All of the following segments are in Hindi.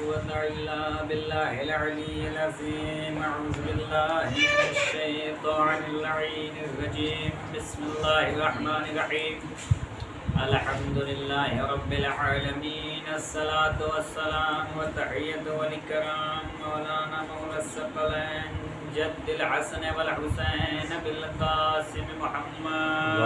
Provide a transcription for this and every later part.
quwwata illa billahil aliyyil azim. A'udzu billahi minasy syaithanir rajim. Bismillahirrahmanirrahim. Alhamdulillahi rabbil alamin. Assalatu wassalamu wa tahiyyatu wal ikram maulana maulas saqalain jaddil hasan wal husain bil qasim Muhammad.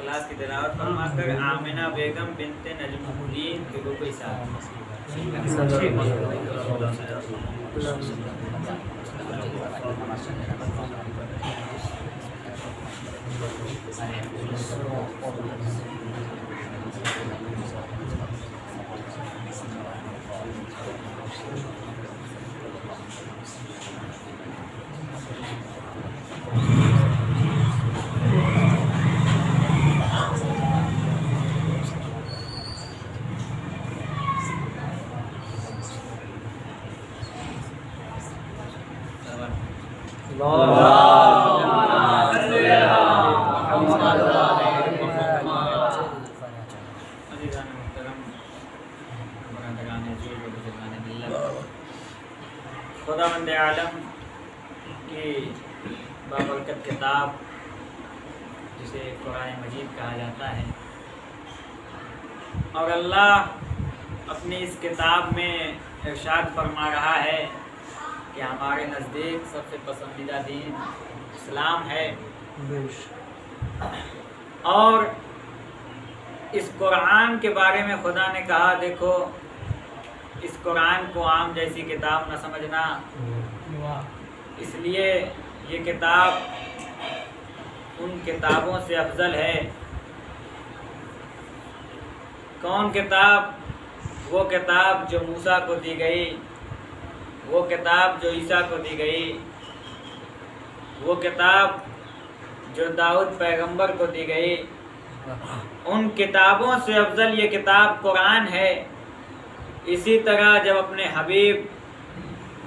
Class की तिलावत फरमाकर आमिना बेगम बिनते नजमुद्दीन के को कोई साथ खुदावंद आलम की बाबरकत किताब जिसे कुरान मजीद कहा जाता है, और अल्लाह अपनी इस किताब में इरशाद फरमा रहा है कि हमारे नज़दीक सबसे पसंदीदा दीन इस्लाम है। और इस कुरान के बारे में खुदा ने कहा, देखो इस कुरान को आम जैसी किताब न समझना, इसलिए ये किताब उन किताबों से अफजल है। कौन किताब? वो किताब जो मूसा को दी गई, वो किताब जो ईसा को दी गई, वो किताब जो दाऊद पैगंबर को दी गई। उन किताबों से अफजल ये किताब कुरान है। इसी तरह जब अपने हबीब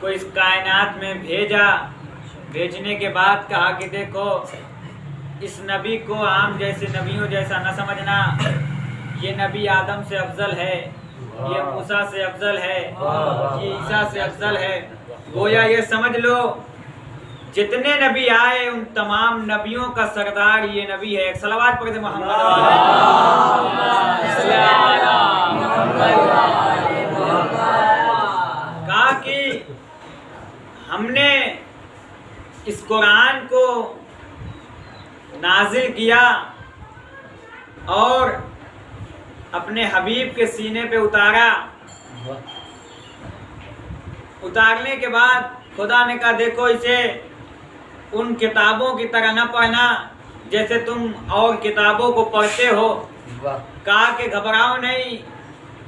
को इस कायनात में भेजा, भेजने के बाद कहा कि देखो इस नबी को आम जैसे नबियों जैसा न समझना, ये नबी आदम से अफजल है, ये मूसा से अफजल है, ये ईसा से अफजल है। गोया ये समझ लो जितने नबी आए उन तमाम नबियों का सरदार ये नबी है। सलावत पढ़ दे मोहम्मद। कहा कि हमने इस कुरान को नाजिल किया और अपने हबीब के सीने पे उतारा। उतारने के बाद खुदा ने कहा देखो इसे उन किताबों की तरह न पढ़ना जैसे तुम और किताबों को पढ़ते हो। कहा कि घबराओ नहीं,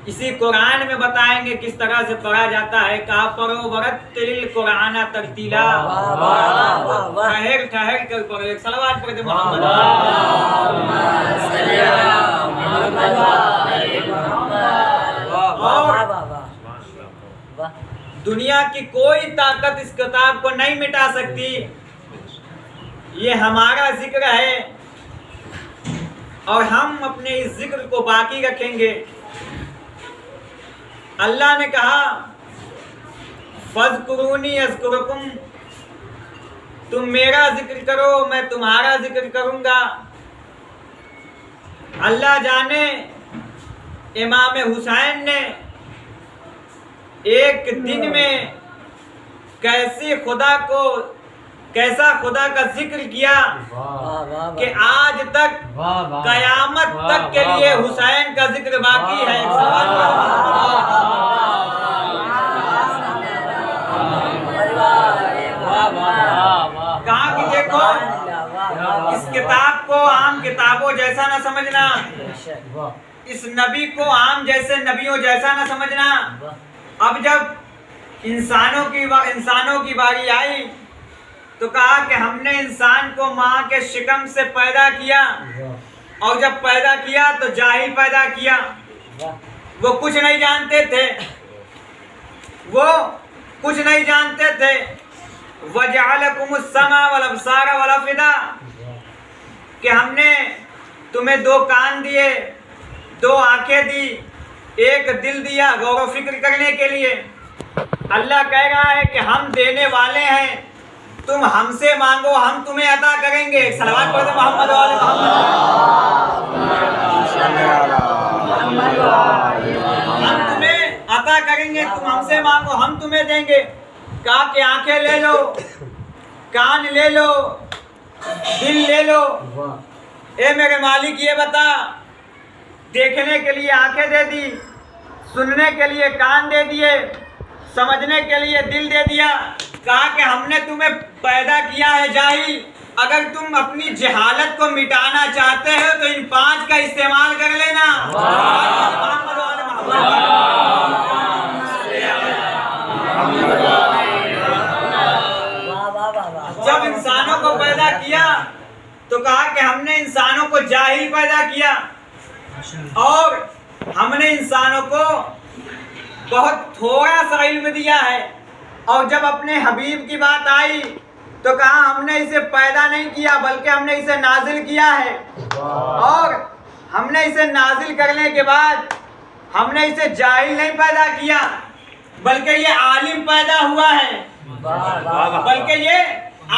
इसी कुरान में बताएंगे किस तरह से पढ़ा जाता है। कहा पढ़ो वरत्तिल कुरान तरतीला, ठहर ठहर कर पढ़ो। एक सलावत पढ़ दे मोहम्मद। दुनिया की कोई ताकत इस किताब को नहीं मिटा सकती। ये हमारा जिक्र है और हम अपने इस जिक्र को बाकी रखेंगे। अल्लाह ने कहा फज़कुरूनी अज़कुरुकुम, तुम मेरा जिक्र करो मैं तुम्हारा जिक्र करूंगा। अल्लाह जाने इमाम हुसैन ने एक दिन में कैसा खुदा का जिक्र किया कि आज तक कयामत तक के लिए हुसैन का जिक्र बाकी है। कहा कि देखो इस किताब को को आम किताबों जैसा न समझना, इस नबी को आम जैसे नबियों जैसा न समझना। अब जब इंसानों की बारी आई तो कहा कि हमने इंसान को माँ के शिकम से पैदा किया, और जब पैदा किया तो जाहिल पैदा किया। वो कुछ नहीं जानते थे, वो कुछ नहीं जानते थे। वजअलकुमुस समा वल अब्सार वल अफइदा, कि हमने तुम्हें 2 कान दिए, 2 आंखें दी, एक दिल दिया गौर व फिक्र करने के लिए। अल्लाह कह रहा है कि हम देने वाले हैं, तुम हमसे मांगो, हम तुम्हें अता करेंगे। सलवात पढ़ो मोहम्मद वाले हम तुम्हें अता करेंगे, तुम हमसे मांगो, हम तुम्हें देंगे। कहा कि आंखें ले लो, कान ले लो, दिल ले लो। ए मेरे मालिक ये बता, देखने के लिए आंखें दे दी, सुनने के लिए कान दे दिए, समझने के लिए दिल दे दिया। कहा कि हमने तुम्हें पैदा किया है जाहिल, अगर तुम अपनी जहालत को मिटाना चाहते हो तो इन 5 का इस्तेमाल कर लेना। जब इंसानों को पैदा किया तो कहा कि हमने इंसानों को जाहिल पैदा किया, और हमने इंसानों को बहुत थोड़ा सा इल्म दिया है। और जब अपने हबीब की बात आई तो कहा हमने इसे पैदा नहीं किया बल्कि हमने इसे नाजिल किया है, और हमने इसे नाजिल करने के बाद हमने इसे जाहिल नहीं पैदा किया बल्कि ये आलिम पैदा हुआ है, बल्कि ये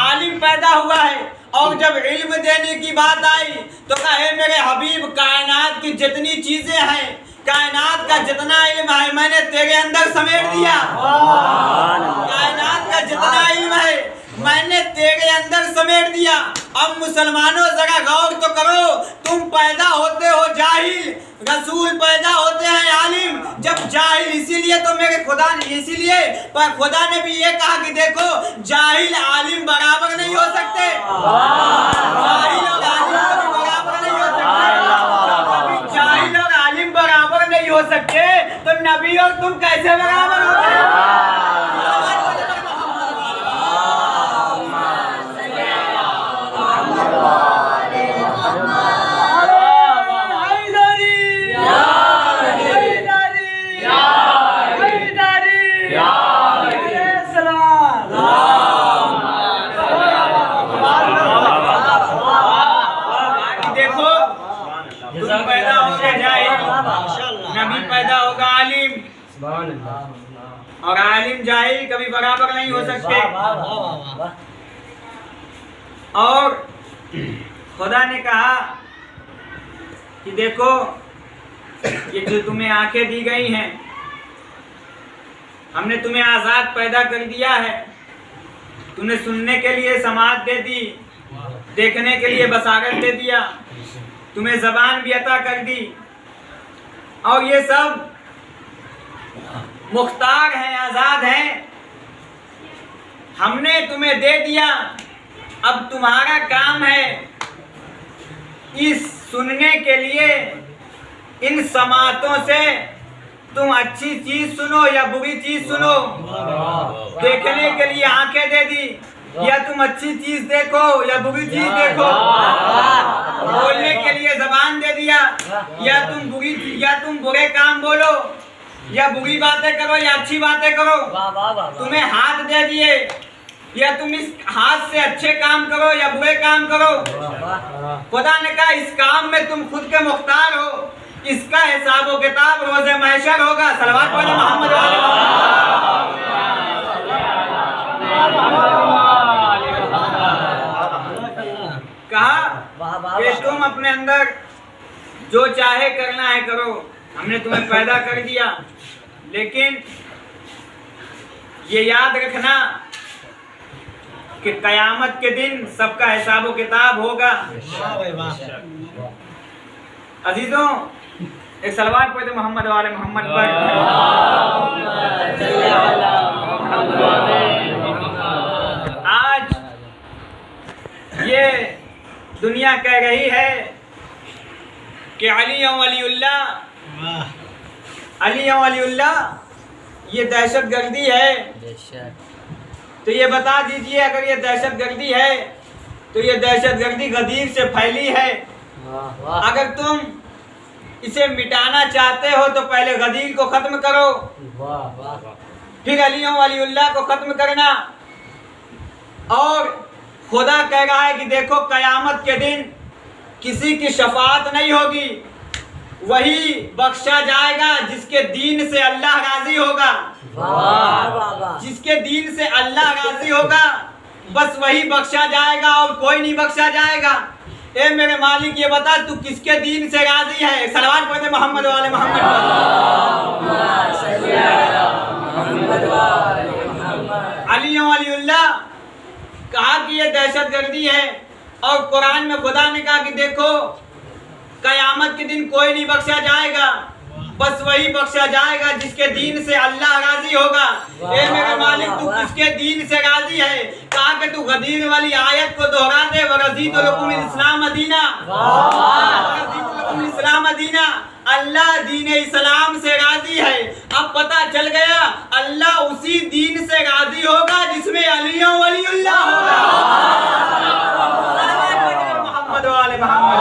आलिम पैदा हुआ है। और जब इल्म देने की बात आई तो कहे मेरे हबीब, कायनात की जितनी चीजें हैं, कायनात का जितना इल्म है मैंने तेरे अंदर समेट दिया। कायनात का जितना इल्म है मैंने तेरे अंदर समेट दिया। अब मुसलमानों जरा गौर तो करो, तुम पैदा होते हो जाहिल, रसूल पैदा होते हैं आलिम। जब जाहिल इसीलिए तो मेरे खुदा ने, इसीलिए पर खुदा ने भी ये कहा कि देखो जाहिल आलिम बराबर नहीं हो सकते, जाहिल और आलिम बराबर नहीं हो सकते। जाहिल और आलिम बराबर नहीं हो सकते तो नबी और तुम कैसे बराबर होते? नबी पैदा होगा आलिम, और आलिम जाहिल कभी बराबर नहीं हो सकते। और खुदा ने कहा कि देखो ये जो तुम्हें आंखें दी गई हैं, हमने तुम्हें आजाद पैदा कर दिया है, तुम्हें सुनने के लिए समाअत दे दी, देखने के लिए बसारत दे दिया, तुम्हें जबान भी अता कर दी, और ये सब मुख्तार हैं, आजाद हैं, हमने तुम्हें दे दिया। अब तुम्हारा काम है इस सुनने के लिए इन समातों से तुम अच्छी चीज सुनो या बुरी चीज सुनो। देखने के लिए आंखें दे दी, या तुम अच्छी चीज देखो या बुरी चीज देखो। बोलने के लिए जबान दे दिया, या तुम बुरे काम बोलो, या बुरी बातें करो या अच्छी बातें करो। तुम्हें हाथ दे दिए, या तुम इस हाथ से अच्छे काम करो या बुरे काम करो। खुदा ने कहा इस काम में तुम खुद के मुख्तार हो, इसका हिसाब व किताब रोज़े महशर होगा। सलवात पढ़ो मोहम्मद कहा कि तुम अपने अंदर जो चाहे करना है करो, हमने तुम्हें पैदा कर दिया, लेकिन ये याद रखना कि कयामत के दिन सबका हिसाब व किताब होगा। अजीजों, एक सलवात पढ़ते मोहम्मद वाले मोहम्मद पर। आज ये दुनिया कह रही है कि अली और वलीउल्लाह ये दहशतगर्दी है। तो ये बता दीजिए, अगर ये दहशतगर्दी है तो ये दहशतगर्दी गदीर से फैली है। अगर तुम इसे मिटाना चाहते हो तो पहले गदीर को खत्म करो, फिर अली और वलीउल्लाह को खत्म करना। और खुदा कह रहा है कि देखो कयामत के दिन किसी की शफाअत नहीं होगी, वही बख्शा जाएगा जिसके दीन से अल्लाह राजी होगा। जिसके दीन से अल्लाह राजी होगा बस वही बख्शा जाएगा और कोई नहीं बख्शा जाएगा। ए मेरे मालिक ये बता तू किसके दीन से राजी है? सलवात पढ़ते मोहम्मद वाले मोहम्मद। अली वलीउल्लाह कहा कि ये दहशतगर्दी है, और कुरान में खुदा ने कहा कि देखो कयामत के दिन कोई नहीं बख्शा जाएगा, बस वही बख्शा जाएगा जिसके दीन से अल्लाह राजी होगा। ए मेरे मालिक तू किसके दीन से राजी है? कहा कि तू गदीर वाली आयत को दोहरा दे, वरज़ीतु लकुम इस्लाम मदीना, इस्लाम मदीना। अल्लाह दीन इस्लाम से राजी है। अब पता चल गया अल्लाह उसी दीन से राजी होगा जिसमें अली और वलीउल्लाह होगा। मोहम्मद वाले मोहम्मद।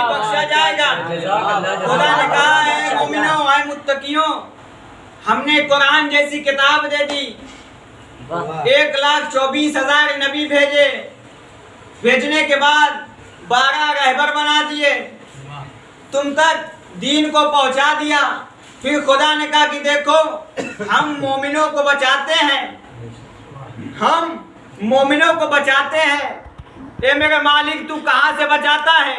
बख्शा जाएगा। खुदा ने कहा है मोमिनो है मुत्तकियों, हमने कुरान जैसी किताब दे दी, 1,24,000 नबी भेजे, भेजने के बाद 12 रहबर बना दिए, तुम तक दीन को पहुंचा दिया। फिर खुदा ने कहा कि देखो हम मोमिनों को बचाते हैं, हम मोमिनों को बचाते हैं। ए मेरे मालिक तू कहाँ से बचाता है?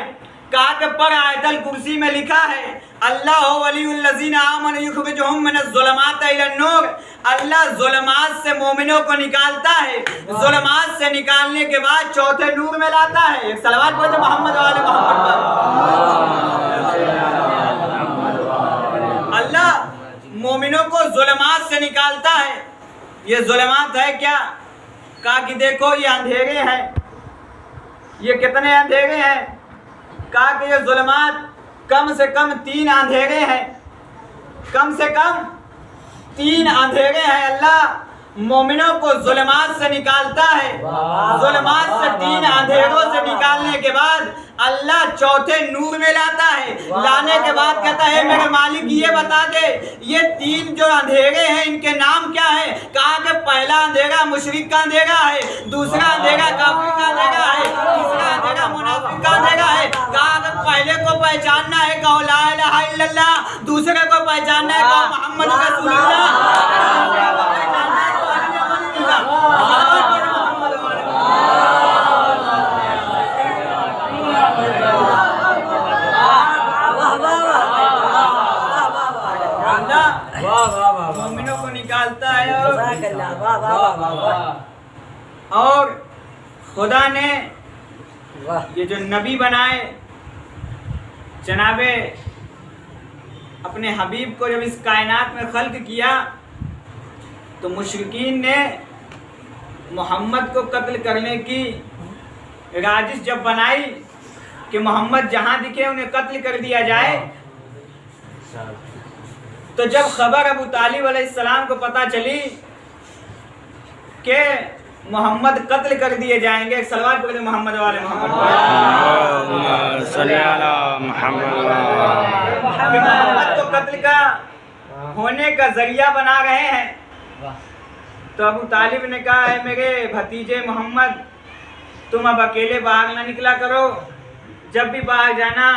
कहा कि पर आयतल कुर्सी में लिखा है अल्लाह वलीउल्लज़ीना आमनू युखरिजुहुम मिनज़्ज़ुलमाति इलन-नूर। अल्लाह ज़ुलमात से मोमिनों को निकालता है, ज़ुलमात से निकालने के बाद चौथे नूर में लाता है। एक सलवात पढ़ते मोहम्मद वाले मोहम्मद पर। अल्लाह मोमिनों को ज़ुलमात से निकालता है। ये ज़ुलमात है क्या? कहा कि देखो ये अंधेरे हैं। ये कितने अंधेरे हैं? कहा कि ये ज़ुल्मात कम से कम 3 अंधेरे हैं, कम से कम 3 अंधेरे हैं। अल्लाह मोमिनों को ज़ुल्मात से निकालता है। ज़ुल्मात से 3 अंधेरों से निकालने के बाद अल्लाह चौथे नूर में लाता है। लाने के बाद कहता है मेरे मालिक ये बता दे ये 3 जो अंधेरे हैं इनके नाम क्या है? कहा कि पहला अंधेरा मुशरिक का अंधेरा है, दूसरा अंधेरा काफिर का अंधेरा है, तीसरा अंधेरा मुनाफिक का अंधेरा है। कहा कि पहले को पहचानना है कहो ला इलाहा इल्लल्लाह, दूसरे को पहचानना है कहो मोहम्मद रसूलुल्लाह। मोमिनों को निकालता है और खुदा ने ये जो नबी बनाए जनाबे अपने हबीब को जब इस कायनात में खल्क किया तो मुशरिकीन ने मोहम्मद को कत्ल करने की राजिश जब बनाई कि मोहम्मद जहाँ दिखे उन्हें कत्ल कर दिया जाए, तो जब खबर अबू तालिब अलैहिस्सलाम को पता चली कि मोहम्मद कत्ल कर दिए जाएंगे, एक सलवात पढ़े मोहम्मद वाले मोहम्मद को कत्ल का होने का जरिया बना रहे हैं, तो अबू तालिब ने कहा है मेरे भतीजे मोहम्मद तुम अब अकेले बाहर ना निकला करो, जब भी बाहर जाना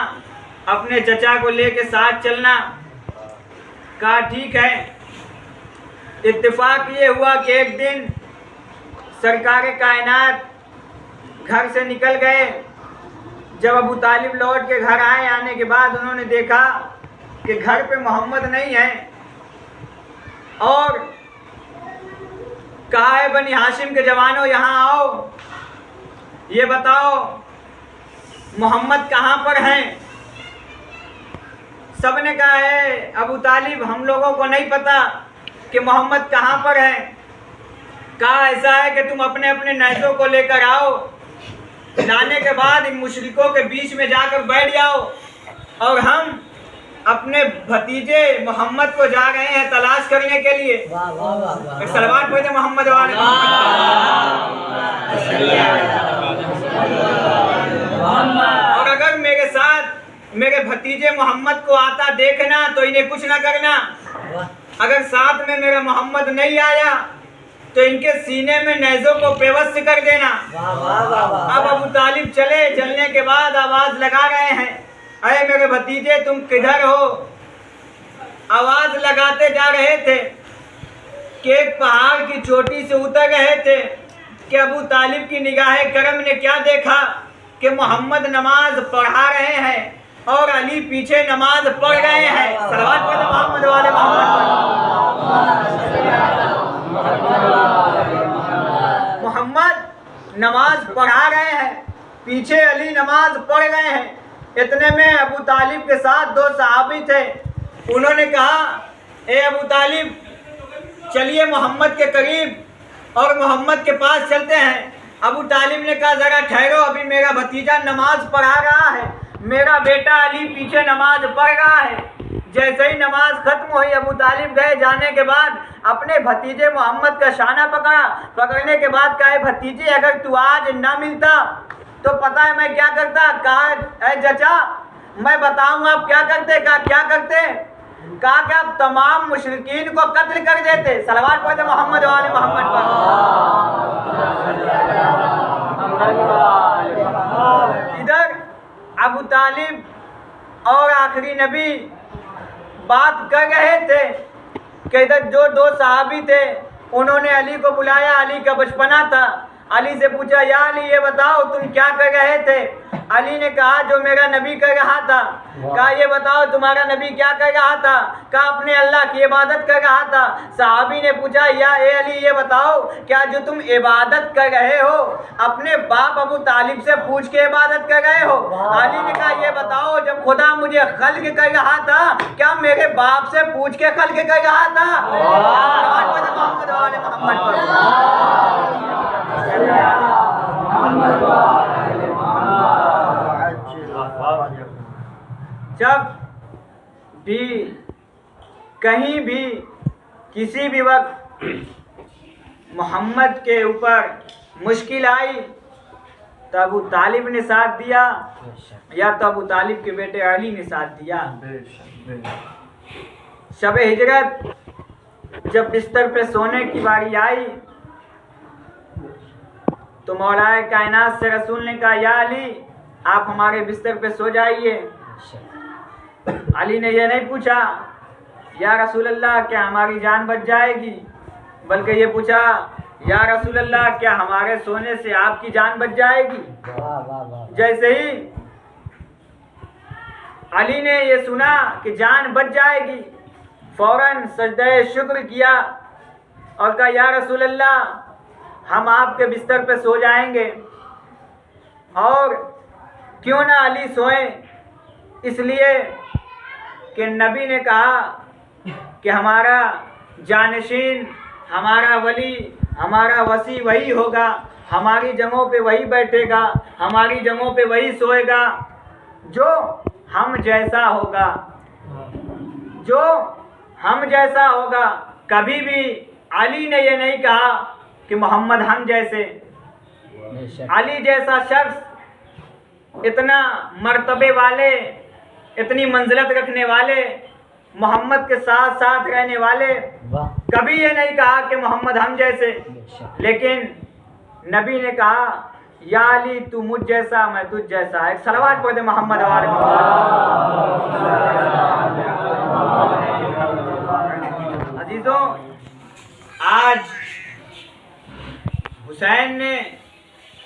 अपने चचा को लेके साथ चलना। कहा ठीक है। इत्तेफाक ये हुआ कि एक दिन सरकार कायनात घर से निकल गए। जब अबू तालिब लौट के घर आए, आने के बाद उन्होंने देखा कि घर पे मोहम्मद नहीं है और कहा है बनी हाशिम के जवानों यहाँ आओ, ये बताओ मोहम्मद कहाँ पर हैं। सबने कहा है अबू तालिब हम लोगों को नहीं पता कि मोहम्मद कहाँ पर हैं। कहा ऐसा है कि तुम अपने अपने नैज़ों को लेकर आओ, लाने के बाद इन मुशरिकों के बीच में जाकर बैठ जाओ और हम अपने भतीजे मोहम्मद को जा रहे हैं तलाश करने के लिए। सलवात पढ़ते मोहम्मद वाले और अगर मेरे साथ मेरे भतीजे मोहम्मद को आता देखना तो इन्हें कुछ ना करना, अगर साथ में मेरा मोहम्मद नहीं आया तो इनके सीने में नेज़ों को बेवस कर देना। अब अबू तालिब चलने के बाद आवाज लगा रहे हैं, अरे मेरे भतीजे तुम किधर हो। आवाज लगाते जा रहे थे कि एक पहाड़ की चोटी से उतर रहे थे कि अबू तालिब की निगाहे करम ने क्या देखा कि मोहम्मद नमाज पढ़ा रहे हैं और अली पीछे नमाज पढ़ रहे हैं। सलवात पढ़ते मोहम्मद वाले मोहम्मद नमाज पढ़ा रहे हैं, पीछे अली नमाज पढ़ रहे हैं। इतने में अबू तालिब के साथ दो सहाबी थे, उन्होंने कहा ए अबू तालिब चलिए मोहम्मद के करीब और मोहम्मद के पास चलते हैं। अबू तालिब ने कहा ज़रा ठहरो, अभी मेरा भतीजा नमाज पढ़ा रहा है, मेरा बेटा अली पीछे नमाज पढ़ रहा है। जैसे ही नमाज खत्म हुई अबू तालिब गए, जाने के बाद अपने भतीजे मोहम्मद का शाना पकड़ा, पकड़ने के बाद कहा भतीजे अगर तू आज ना मिलता तो पता है मैं क्या करता। कहा चचा मैं बताऊंगा आप क्या करते। कहा क्या करते। कहा कि आप तमाम मुशरिकीन को कत्ल कर देते। सलवात पढ़ते मोहम्मद वाले मोहम्मद पर। इधर अबू तालिब और आखिरी नबी बात कर रहे थे कि इधर जो दो सहाबी थे उन्होंने अली को बुलाया। अली का बचपना था। अली से पूछा या अली ये बताओ तुम क्या कर रहे थे। अली ने कहा जो मेरा नबी कर रहा था। कहा ये बताओ तुम्हारा नबी क्या कर रहा था। कहा अपने अल्लाह की इबादत कर रहा था। सहाबी ने पूछा या ए अली ये बताओ क्या जो तुम इबादत कर रहे हो अपने बाप अबू तालिब से पूछ के इबादत कर रहे हो। अली ने कहा ये बताओ जब खुदा मुझे खल्क कर रहा था क्या मेरे बाप से पूछ के खल्क कर रहा था। जब भी कहीं भी किसी भी वक्त मोहम्मद के ऊपर मुश्किल आई तो अबू तालिब ने साथ दिया या तो अबू तालिब के बेटे अली ने साथ दिया। शब हिजरत जब बिस्तर पे सोने की बारी आई तो मौलाए कायनात से रसूल ने कहा या अली आप हमारे बिस्तर पे सो जाइए। अली ने यह नहीं पूछा या रसूल अल्लाह क्या हमारी जान बच जाएगी, बल्कि ये पूछा या रसूल अल्लाह क्या हमारे सोने से आपकी जान बच जाएगी। जैसे ही अली ने ये सुना कि जान बच जाएगी फौरन सजदे शुक्र किया और कहा या रसूल अल्लाह हम आपके बिस्तर पे सो जाएंगे और क्यों ना अली सोए, इसलिए कि नबी ने कहा कि हमारा जानशीन हमारा वली हमारा वसी वही होगा, हमारी जगहों पे वही बैठेगा, हमारी जगहों पे वही सोएगा जो हम जैसा होगा, जो हम जैसा होगा। कभी भी अली ने ये नहीं कहा कि मोहम्मद हम जैसे। अली जैसा शख्स इतना मर्तबे वाले इतनी मंजिलत रखने वाले मोहम्मद के साथ साथ रहने वाले कभी ये नहीं कहा कि मोहम्मद हम जैसे, लेकिन नबी ने कहा या अली तू मुझ जैसा मैं तुझ जैसा। एक सलवात पढ़ दे मोहम्मद वाले। अजीजों आज हुसैन ने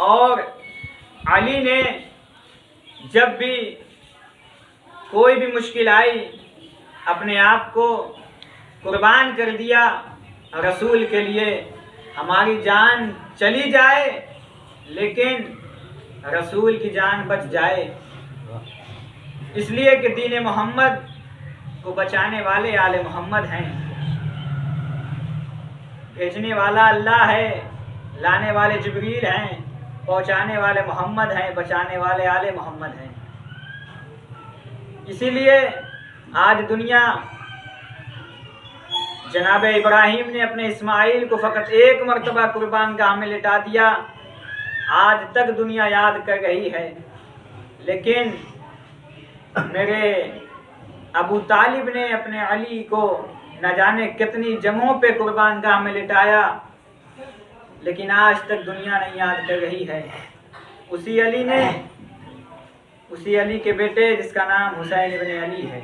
और अली ने जब भी कोई भी मुश्किल आई अपने आप को कुर्बान कर दिया रसूल के लिए। हमारी जान चली जाए लेकिन रसूल की जान बच जाए, इसलिए कि दीन मोहम्मद को बचाने वाले आले मोहम्मद हैं। भेजने वाला अल्लाह है, लाने वाले जिब्रील हैं, पहुंचाने वाले मोहम्मद हैं, बचाने वाले आले मोहम्मद हैं। इसीलिए आज दुनिया जनाब इब्राहीम ने अपने इस्माइल को फ़कत एक मरतबा कुर्बान गाह में लिटा दिया, आज तक दुनिया याद कर रही है। लेकिन मेरे अबू तालिब ने अपने अली को न जाने कितनी जगहों पे कुर्बान गाह में लिटाया, लेकिन आज तक दुनिया नहीं याद कर रही है। उसी अली के बेटे जिसका नाम हुसैन इब्न अली है।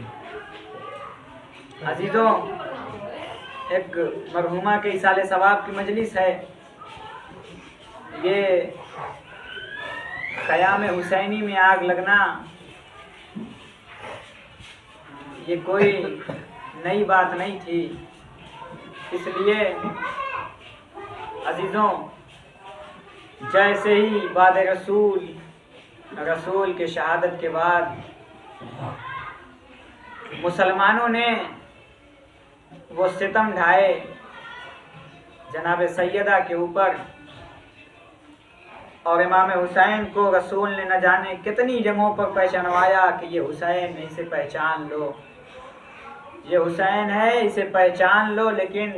अजीज़ों, एक मरहुमा के इसाले सवाब की मजलिस है। ये क़याम हुसैनी में आग लगना ये कोई नई बात नहीं थी। इसलिए अजीज़ों, जैसे ही बाद रसूल के शहादत के बाद मुसलमानों ने वो सितम ढाए जनाब सैयदा के ऊपर, और इमाम हुसैन को रसूल ने न जाने कितनी जगहों पर पहचानवाया कि ये हुसैन है, इसे पहचान लो, ये हुसैन है, इसे पहचान लो। लेकिन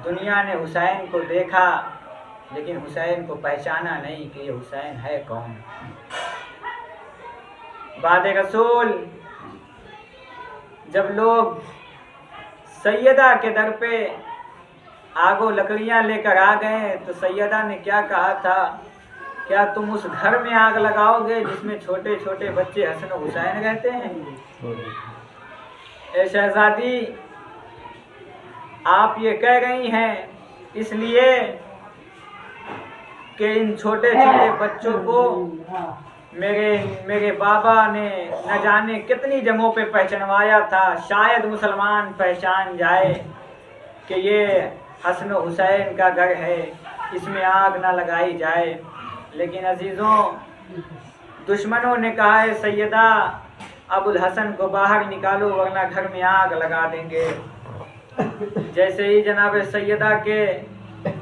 दुनिया ने हुसैन को देखा लेकिन हुसैन को पहचाना नहीं कि ये हुसैन है कौन। बाद रसूल जब लोग सैयदा के दर पे आगो लकड़ियां लेकर आ गए तो सैयदा ने क्या कहा था, क्या तुम उस घर में आग लगाओगे जिसमें छोटे छोटे बच्चे हसन हुसैन रहते हैं? ए शहजादी, आप ये कह रही हैं इसलिए कि इन छोटे छोटे बच्चों को मेरे बाबा ने न जाने कितनी जगहों पे पहचानवाया था, शायद मुसलमान पहचान जाए कि ये हसन हुसैन का घर है, इसमें आग ना लगाई जाए। लेकिन अजीज़ों, दुश्मनों ने कहा है सैयदा अबुल हसन को बाहर निकालो वरना घर में आग लगा देंगे। जैसे ही जनाब सैयदा के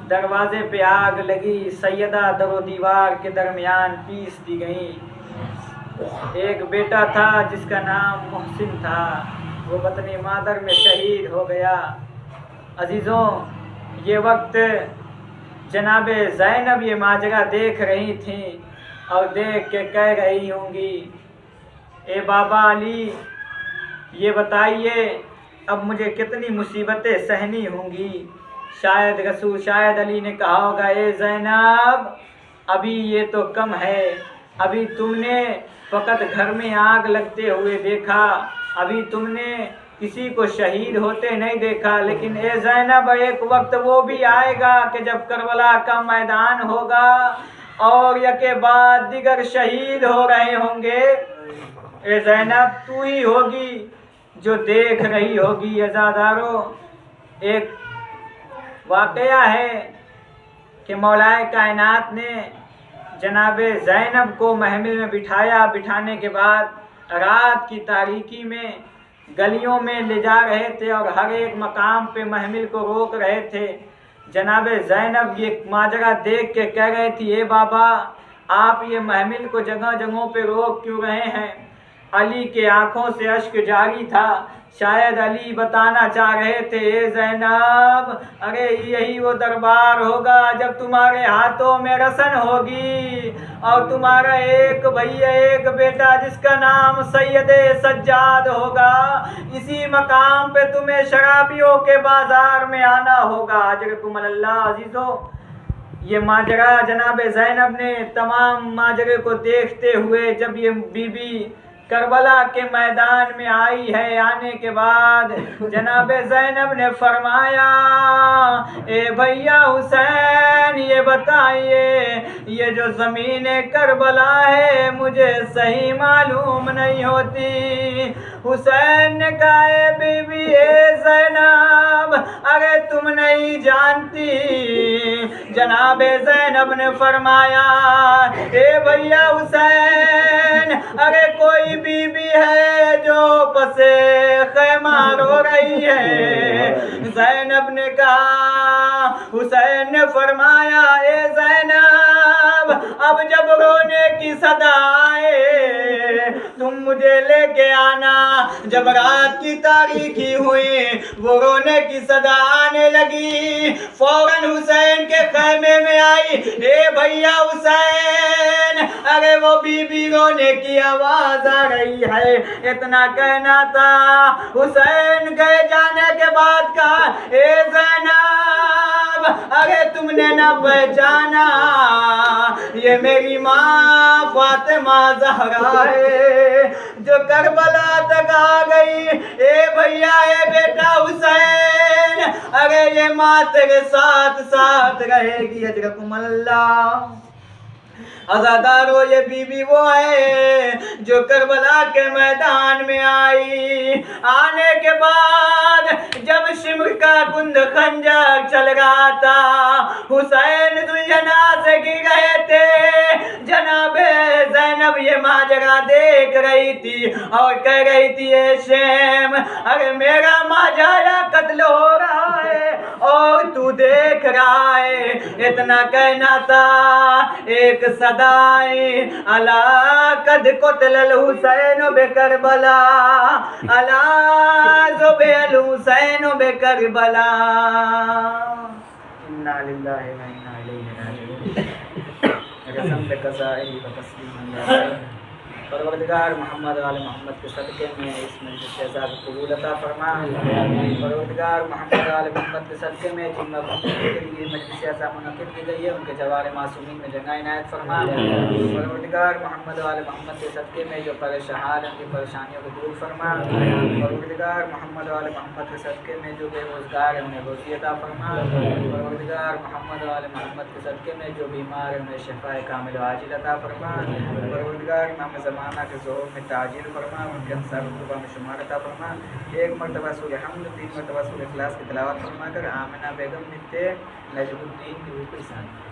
दरवाजे पे आग लगी, सैयदा दरो दीवार के दरमियान पीस दी गई। एक बेटा था जिसका नाम मोहसिन था, वो वतन मादर में शहीद हो गया। अजीज़ों, ये वक्त जनाब ज़ैनब ये माजरा देख रही थी और देख के कह रही होंगी, ए बाबा अली, ये बताइए अब मुझे कितनी मुसीबतें सहनी होंगी। शायद अली ने कहा होगा, ए ज़ैनब, अभी ये तो कम है, अभी तुमने फ़कत घर में आग लगते हुए देखा, अभी तुमने किसी को शहीद होते नहीं देखा। लेकिन ए ज़ैनब, एक वक्त वो भी आएगा कि जब करबला का मैदान होगा और यके बाद दिगर शहीद हो रहे होंगे। ए ज़ैनब, तू ही होगी जो देख रही होगी। अज़ादारों, एक वाक़या है कि मौलाए कायनात ने जनाब ज़ैनब को महमिल में बिठाने के बाद रात की तारीकी में गलियों में ले जा रहे थे और हर एक मकाम पे महमिल को रोक रहे थे। जनाब ज़ैनब ये माजरा देख के कह रही थी, ए बाबा, आप ये महमिल को जगह जगहों पे रोक क्यों रहे हैं? अली के आंखों से अश्क जारी था। शायद अली बताना चाह रहे थे, ए ज़ैनब, अरे यही वो दरबार होगा जब तुम्हारे हाथों में रसन होगी और तुम्हारा एक भैया एक बेटा जिसका नाम सैयदे सज्जाद होगा, इसी मकाम पे तुम्हें शराबियों के बाजार में आना होगा। अजरकुम अल्लाह। अजीज़ों, ये माजरा जनाब ज़ैनब ने तमाम माजरे को देखते हुए जब ये बीबी करबला के मैदान में आई है, आने के बाद जनाब ज़ैनब ने फरमाया, ए भैया हुसैन, ये बताइए ये जो ज़मीन करबला है मुझे सही मालूम नहीं होती। हुसैन ने कहा ए बीबी ए ज़ैनब, अरे तुम नहीं जानती। जनाब ज़ैनब ने फरमाया ए भैया हुसैन, अरे कोई बीबी है जो पसे खैमा रो रही है। ज़ैनब ने कहा, हुसैन ने फरमाया ए ज़ैनब, अब जब रोने की सदा आए तुम मुझे लेके आना। जब रात की तारीखी हुई, वो रोने की सदा आने लगी, फौरन हुसैन के खैमे में आई। ए भैया हुसैन, अरे वो बीबी रोने की आवाज आ रही है। इतना कहना था। हुसैन गए जाने के बाद कहा ए ज़ैनब, अरे तुमने ना पहचाना, ये मेरी माँ फातिमा ज़हरा है जो करबला तक आ गई। ए भैया ए बेटा हुसैन, अरे ये माँ तेरे साथ साथ रहेगी अजरकुमल्लाह। अज़ादारो, ये बीबी वो है जो करबला के मैदान में आई। आने के बाद जब शिमर का कुंद खंजर चल रहा था, हुसैन दुल्हना से गिर गए थे। जनाबे ज़ैनब ये माजरा देख रही थी और कह रही थी ए शेम, अरे मेरा माजारा कत्ल हो रहा है और तू देख रहा है। इतना कहना था। एक सदाए अला कद कुतल हुसैन बे करबला, अला ज़ुबे अल हुसैन बे करबला। इन्ना लिल्लाहि व इन्ना इलैहि राजिऊन। कसम बे कसाई व तस्लीम। परवरदिगार मोहम्मद वाले मोहम्मद के सदक़े में इस मजलिस से आज़ाद कबूल अता फरमा। परवरदिगार मोहम्मद वाले मोहम्मद के सदक़े में जिन मखलूक़ के लिए मजलिस से आज़ाद मुनक़िद की गई है, उनके जवार मासूमीन में जगह इनायत फरमा। परवरदिगार मोहम्मद वाले मोहम्मद के सदक़े में जो परेशान हैं, उनकी परेशानियों को दूर फरमा। परवरदिगार मोहम्मद वाले मोहम्मद के सदक़े में जो बेरोज़गार हैं, उन्हें रोज़ी अता फरमा। परवरदिगार मोहम्मद वाले मोहम्मद के सदक़े में जो बीमार हैं, उन्हें शिफ़ाए कामिल आजिल अता फरमा। परवरदिगार इमाम ज़माना के ज़ोर में ताजिल फरमा, उनके अंसार कुर्बा में शुमार अता फरमा। एक मरतबा सूरह हम्द, 3 मरतबा सूरह इखलास की तिलावत फरमा कर आमिना बेगम नित्य नजमुद्दीन की रूह को शांति।